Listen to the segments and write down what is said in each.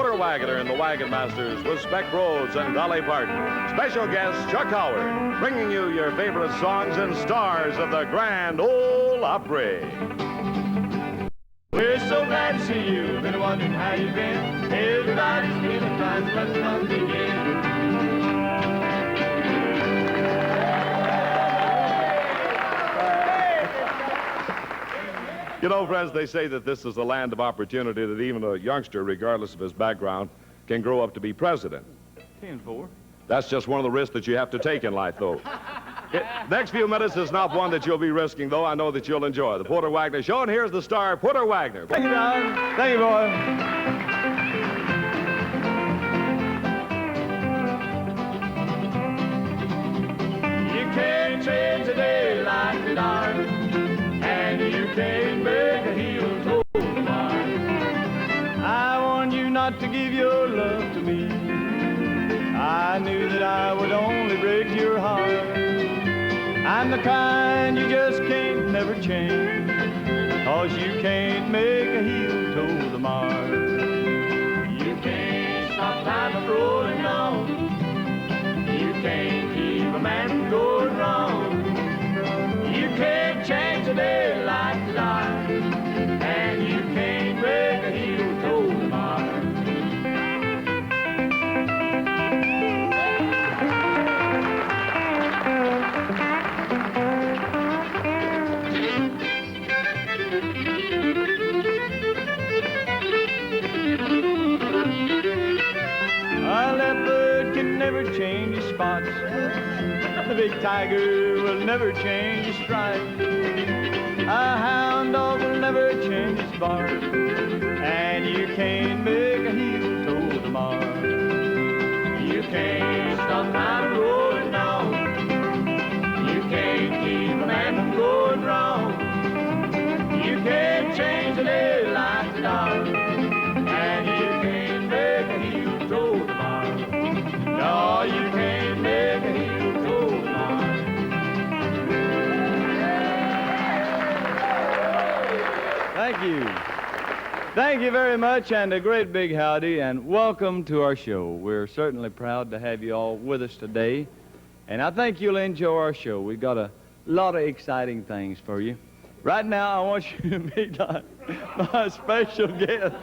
Porter Wagoner and the Wagonmasters with Speck, Rhodes, and Dolly Parton. Special guest, Chuck Howard, bringing you your favorite songs and stars of the Grand Ole Opry. We're so glad to see you. Been wondering how you've been. Everybody's feeling fine, but fun begin. You know, friends, they say that this is a land of opportunity, that even a youngster, regardless of his background, can grow up to be president. 10-4. That's just one of the risks that you have to take in life, though. Next few minutes is not one that you'll be risking, though. I know that you'll enjoy the Porter Wagoner Show, and here's the star, Porter Wagoner. Thank you, Don. Thank you, boy. You can't change a day like the dark, and you can't make a heel toe tomorrow. I warned you not to give your love to me. I knew that I would only break your heart. I'm the kind you just can't never change, 'cause you can't make a heel toe the mark. You can't stop time from rolling on. You can't keep a man from going wrong. You can't change a day like the dark, and you can't make a heel toe the mark. A leopard can never change his spots. The big tiger will never change his stripes. A hound dog will never change his bark. And you can't make a heel toe the mark. You can't stop time rolling on. You can't keep a man from going wrong. You can't change a day like the dark. And you can't make a heel toe the mark. No, you can't make a heel toe the mark. Thank you. Thank you very much, and a great big howdy, and welcome to our show. We're certainly proud to have you all with us today, and I think you'll enjoy our show. We've got a lot of exciting things for you. Right now, I want you to meet my special guest.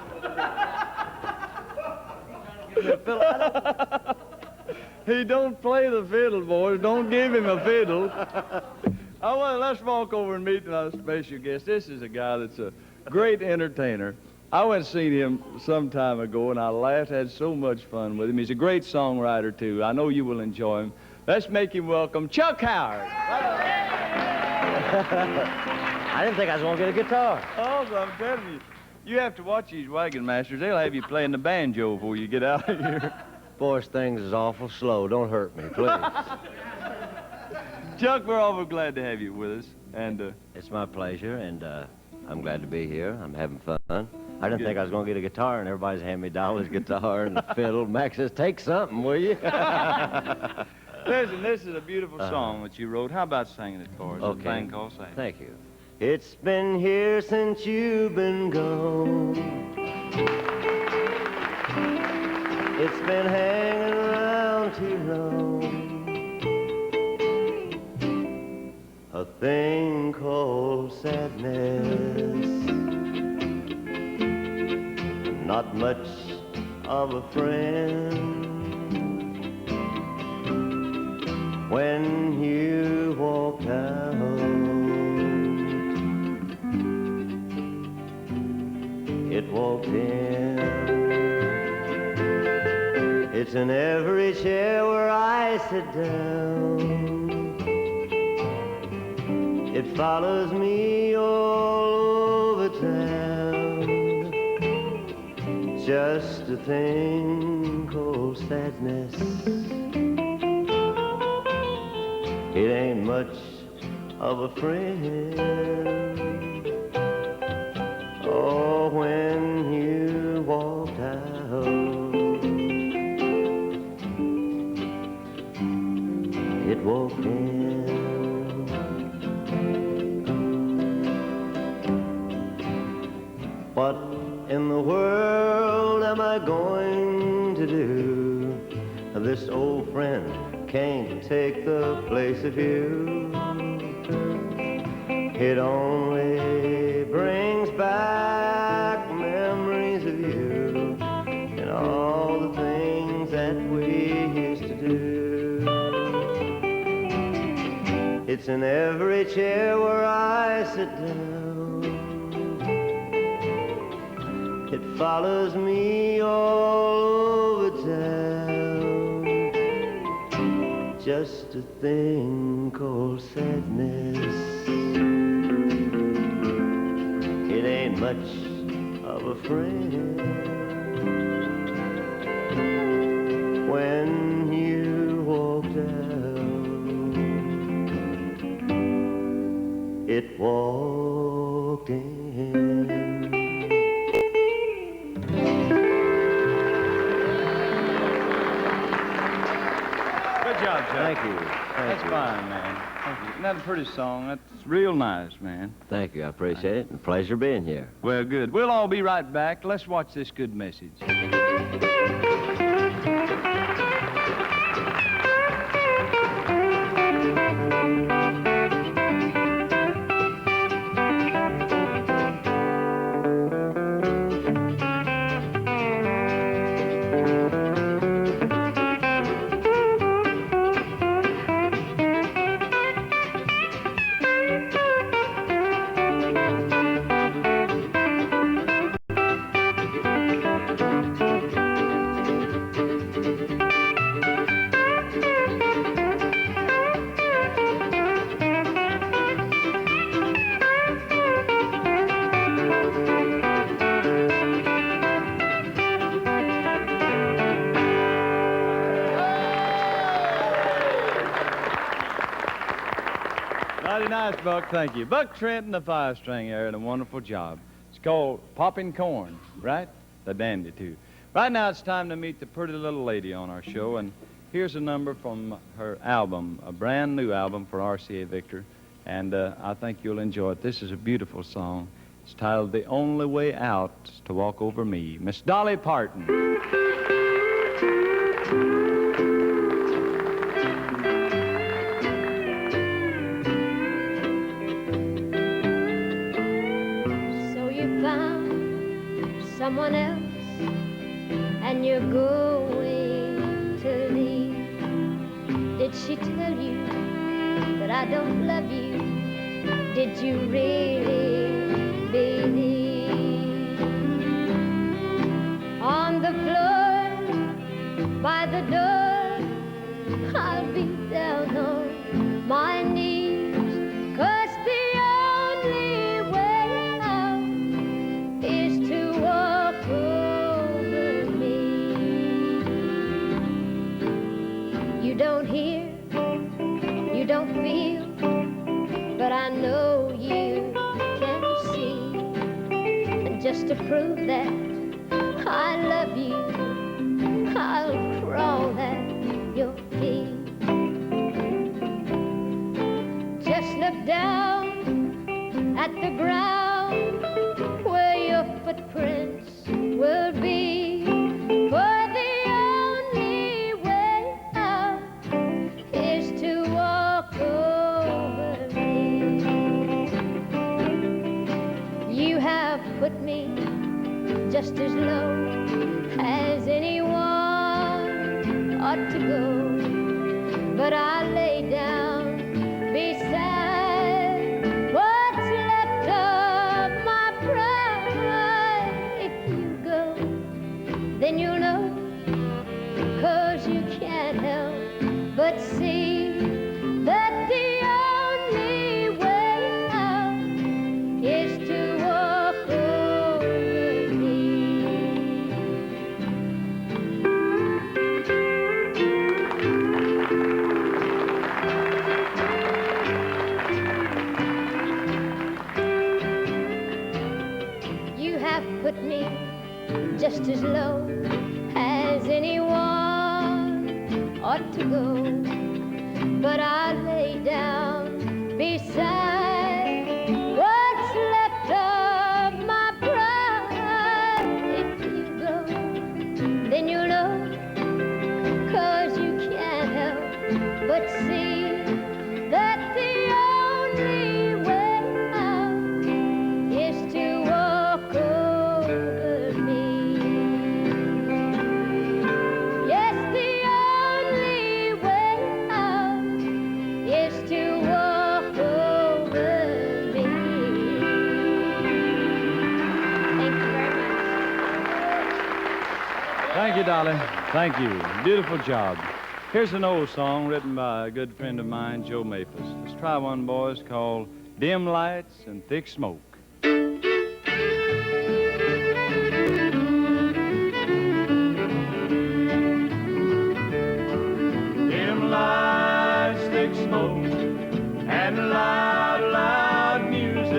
He don't play the fiddle, boys. Don't give him a fiddle. Oh, well, let's walk over and meet my special guest. This is a guy that's a great entertainer. I went and seen him some time ago, and I laughed, had so much fun with him. He's a great songwriter, too. I know you will enjoy him. Let's make him welcome Chuck Howard. I didn't think I was going to get a guitar. Oh, I'm telling you, you have to watch these Wagonmasters. They'll have you playing the banjo before you get out of here. Boys, things is awful slow. Don't hurt me, please. Chuck, we're awful glad to have you with us. And It's my pleasure, and I'm glad to be here. I'm having fun. I didn't think I was going to get a guitar, and everybody's handing me Dolly's guitar and the fiddle. Mack says, take something, will you? Listen, this is a beautiful song that you wrote. How about singing it for us? Okay. A thing called Say. Thank you. It's been here since you've been gone. It's been hanging around too long. A thing called sadness. Not much of a friend. When you walked out, it walked in. It's in every chair where I sit down. It follows me all over town. Just a thing called sadness. It ain't much of a friend. Oh, when you walked out, it walked in. What in the world am I going going to do? This old friend can't take the place of you. It only brings back memories of you and all the things that we used to do. It's in every chair where I sit down. It follows me all over town. Just a thing called sadness. It ain't much of a friend when you walked out. It walked in. Good job, Chuck. Thank you. That's fine, man. Thank you. Isn't that a pretty song? That's real nice, man. Thank you. I appreciate it. And pleasure being here. Well, good. We'll all be right back. Let's watch this good message. Mighty nice, Buck. Thank you. Buck Trent and the five-string there did a wonderful job. It's called Poppin' Corn, right? The dandy, too. Right now, it's time to meet the pretty little lady on our show, and here's a number from her album, a brand new album for RCA Victor, and I think you'll enjoy it. This is a beautiful song. It's titled The Only Way Out is to Walk Over Me. Miss Dolly Parton. Someone else, and you're going to leave. Did she tell you that I don't love you? Did you really believe? On the floor, by the door, I'll be down on my knees, 'cause the only way out is to walk over me. You don't hear, you don't feel, but I know you can see. And just to prove that I love you, I'll crawl at your feet. Just look down at the ground where your footprints will be. For the only way out is to walk over me. You have put me just as low as anyone ought to go, but I lay down beside what's left of my pride. If you go, then you'll know, 'cause you can't help but see that the only way out is to walk over me. You have put me just as low as anyone ought to go, but I lay down beside what's left of my pride. If you go, then when you look, 'cause you can't help but see that the only way out is to walk over me. Yes, the only way out is to walk over me. Thank you very much. Thank you, Dolly. Thank you. Beautiful job. Here's an old song written by a good friend of mine, Joe Maphis. Let's try one, boys, called Dim Lights and Thick Smoke. Dim lights, thick smoke, and loud, loud music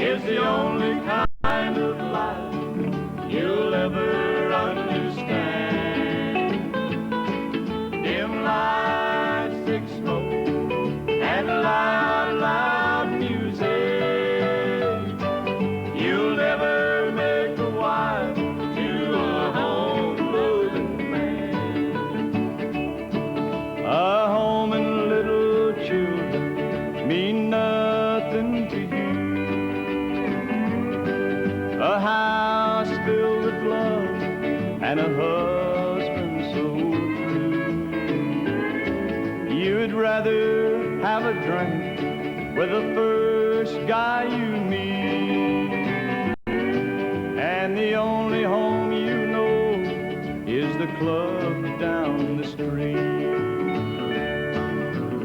is the only kind of life you'll ever understand. Dim lights, thick smoke, and loud, loud music. You'll never make a wife to a home-loving man. A home and little children mean nothing to you. A house filled with love and a husband so true. You'd rather have a drink with the first guy you meet, and the only home you know is the club down the street.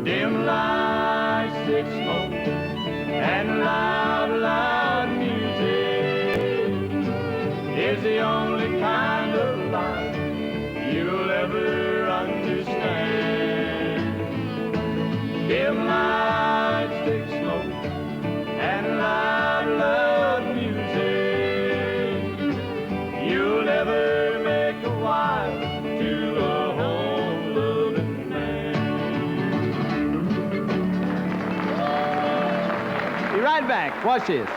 Dim lights, thick smoke, and loud, loud music is the only kind of life you'll ever understand. Dim lights, thick smoke, and loud, loud music. You'll never make a wife to a home-loving man. Be right back. Watch this.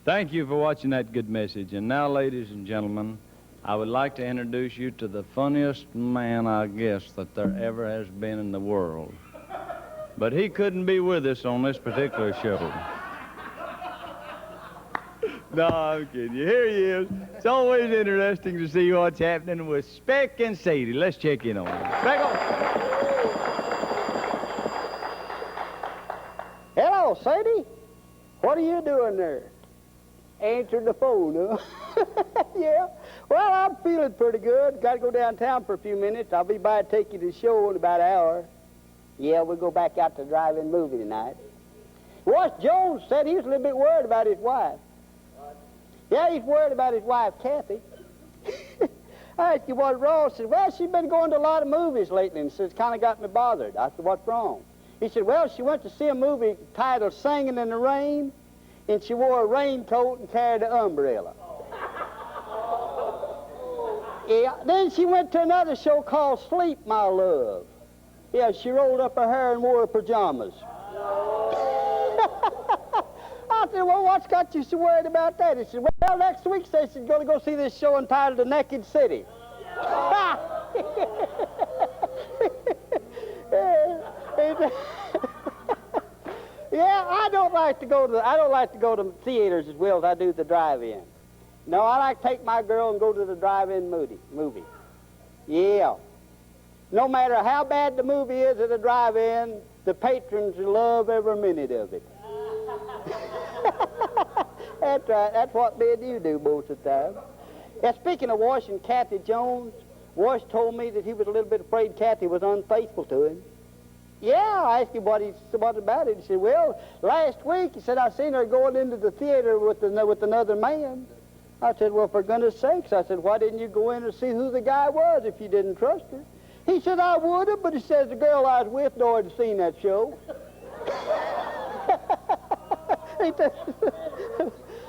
Thank you for watching that good message. And now, ladies and gentlemen, I would like to introduce you to the funniest man, I guess, that there ever has been in the world. But he couldn't be with us on this particular show. No, I'm kidding you. Here he is. It's always interesting to see what's happening with Speck and Sadie. Let's check in on him. Speck on. Hello, Sadie. What are you doing there? Answering the phone, huh? Yeah. Well, I'm feeling pretty good. Got to go downtown for a few minutes. I'll be by to take you to the show in about an hour. Yeah, we'll go back out to the drive-in movie tonight. Ross Jones said he was a little bit worried about his wife. Yeah, he's worried about his wife, Kathy. I asked you what Ross said. Well, she's been going to a lot of movies lately, and so it's kind of got me bothered. I said, what's wrong? He said, well, she went to see a movie titled Singing in the Rain, and she wore a raincoat and carried an umbrella. Yeah, then she went to another show called Sleep, My Love. Yeah, she rolled up her hair and wore her pajamas. I said, well, what's got you so worried about that? He said, well, next week she's going to go see this show entitled The Naked City. Yeah, I don't like to go to theaters as well as I do the drive-in. No, I like to take my girl and go to the drive-in movie. Yeah. No matter how bad the movie is at a drive-in, the patrons love every minute of it. That's right. That's what me and you do most of the time. Yeah, speaking of Wash and Kathy Jones, Wash told me that he was a little bit afraid Kathy was unfaithful to him. Yeah, I asked him what about it. He said, well, last week, he said, I seen her going into the theater with another man. I said, well, for goodness sakes, I said, why didn't you go in and see who the guy was if you didn't trust her? He said, I would have, but he says the girl I was with hadn't seen that show.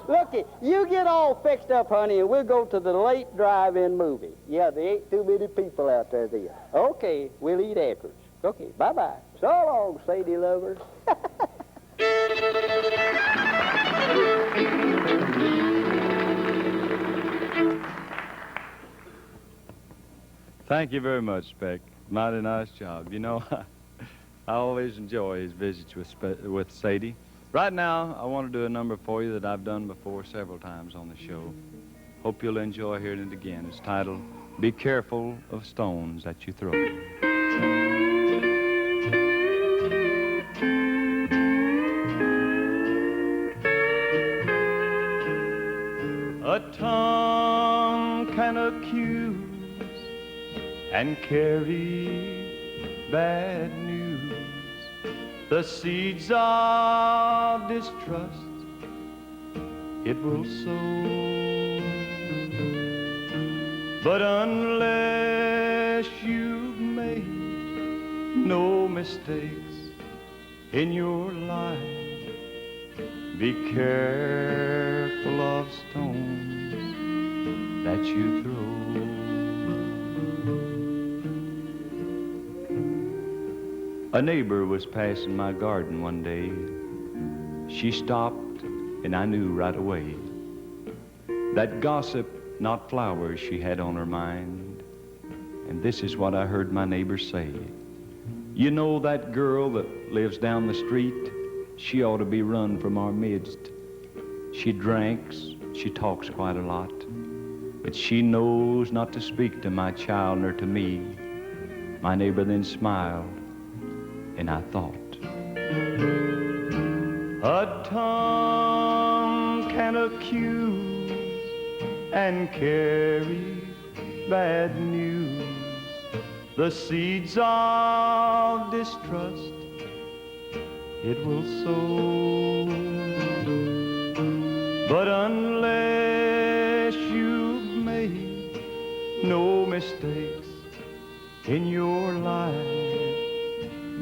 Looky, you get all fixed up, honey, and we'll go to the late drive-in movie. Yeah, there ain't too many people out there. Okay, we'll eat afterwards. Okay, bye-bye. So long, Sadie lover. Thank you very much, Speck. Mighty nice job. You know, I always enjoy his visits with Sadie. Right now, I want to do a number for you that I've done before several times on the show. Hope you'll enjoy hearing it again. It's titled, Be Careful of Stones That You Throw. A tongue can accuse and carry bad news, the seeds of distrust it will sow. But unless you've made no mistakes in your life, be careful of stones that you throw. A neighbor was passing my garden one day. She stopped, and I knew right away that gossip, not flowers, she had on her mind. And this is what I heard my neighbor say. You know that girl that lives down the street? She ought to be run from our midst. She drinks, she talks quite a lot, but she knows not to speak to my child nor to me. My neighbor then smiled, and I thought, a tongue can accuse and carry bad news, the seeds of distrust it will sow. But unless you've made no mistakes in your life,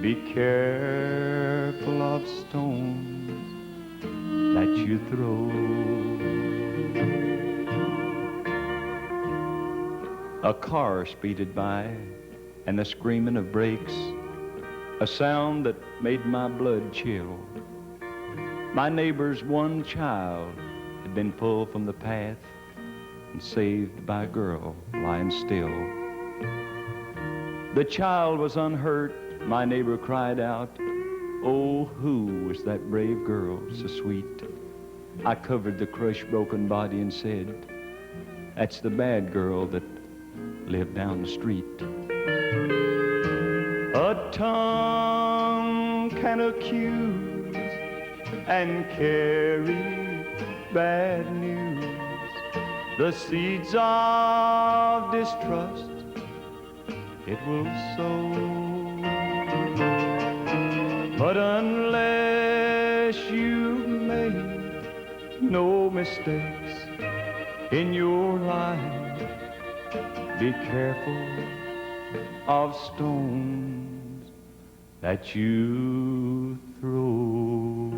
be careful of stones that you throw. A car speeded by, and the screaming of brakes, a sound that made my blood chill. My neighbor's one child had been pulled from the path and saved by a girl lying still. The child was unhurt. My neighbor cried out, oh, who was that brave girl so sweet? I covered the crushed, broken body and said, that's the bad girl that lived down the street. A tongue can accuse and carry bad news, the seeds of distrust it will sow. But unless you've made no mistakes in your life, be careful of stones that you throw.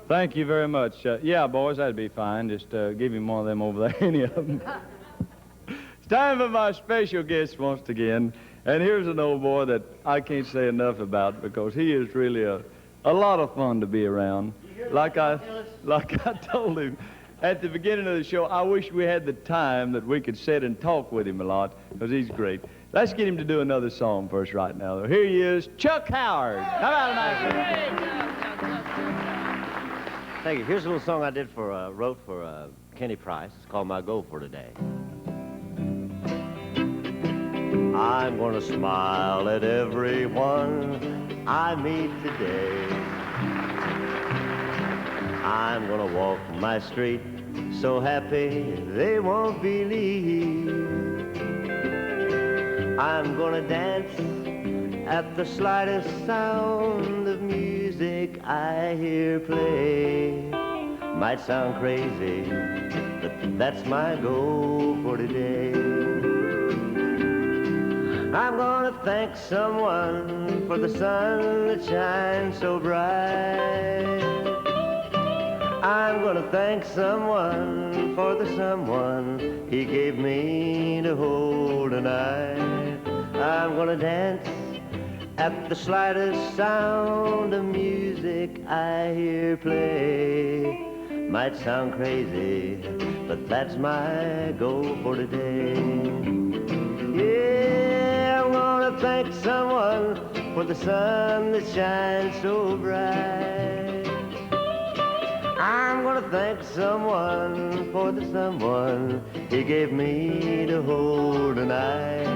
Thank you very much. Yeah, boys, that'd be fine. Just give him one of them over there, any of them. It's time for my special guest once again. And here's an old boy that I can't say enough about because he is really a lot of fun to be around. Like I told him at the beginning of the show, I wish we had the time that we could sit and talk with him a lot because he's great. Let's get him to do another song for us right now. Here he is, Chuck Howard. How about a nice one? Thank you. Here's a little song I did wrote for Kenny Price. It's called My Go for Today. I'm gonna smile at everyone I meet today. I'm gonna walk my street so happy they won't believe. I'm gonna dance at the slightest sound of music I hear play. Might sound crazy, but that's my goal for today. I'm gonna thank someone for the sun that shines so bright. I'm gonna thank someone for the someone he gave me to hold tonight. I'm gonna dance at the slightest sound of music I hear play. Might sound crazy, but that's my goal for today. Yeah, I'm gonna thank someone for the sun that shines so bright. I'm gonna thank someone for the someone he gave me to hold tonight.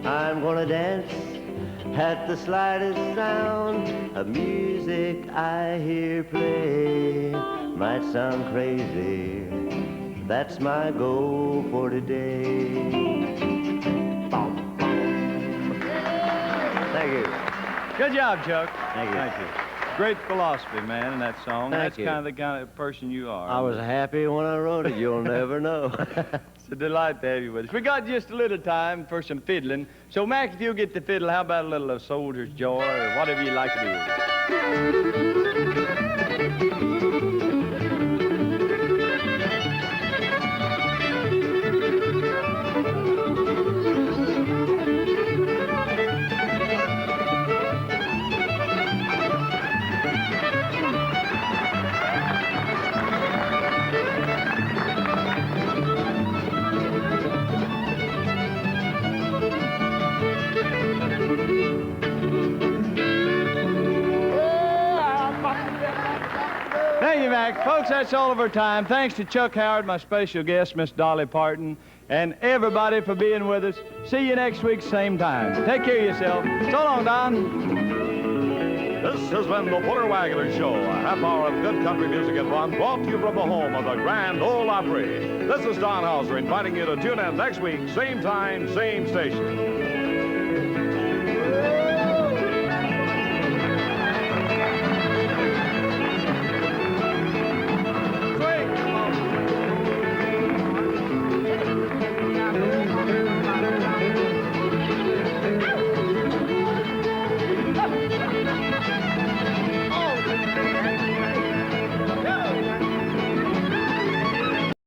I'm gonna dance at the slightest sound of music I hear play. Might sound crazy, that's my goal for today. Thank you. Good job, Chuck. Thank you. Thank you. Great philosophy, man, in that song. Thank That's you. kind of person you are. I was happy when I wrote it, you'll never know. It's a delight to have you with us. We got just a little time for some fiddling. So, Mack, if you'll get the fiddle, how about a little of Soldier's Joy or whatever you like to do? Thank you, Mack. Folks, that's all of our time. Thanks to Chuck Howard, my special guest, Miss Dolly Parton, and everybody for being with us. See you next week, same time. Take care of yourself. So long, Don. This has been the Fuller Wagoner Show, a half hour of good country music and fun brought to you from the home of the Grand Ole Opry. This is Don Howser inviting you to tune in next week, same time, same station.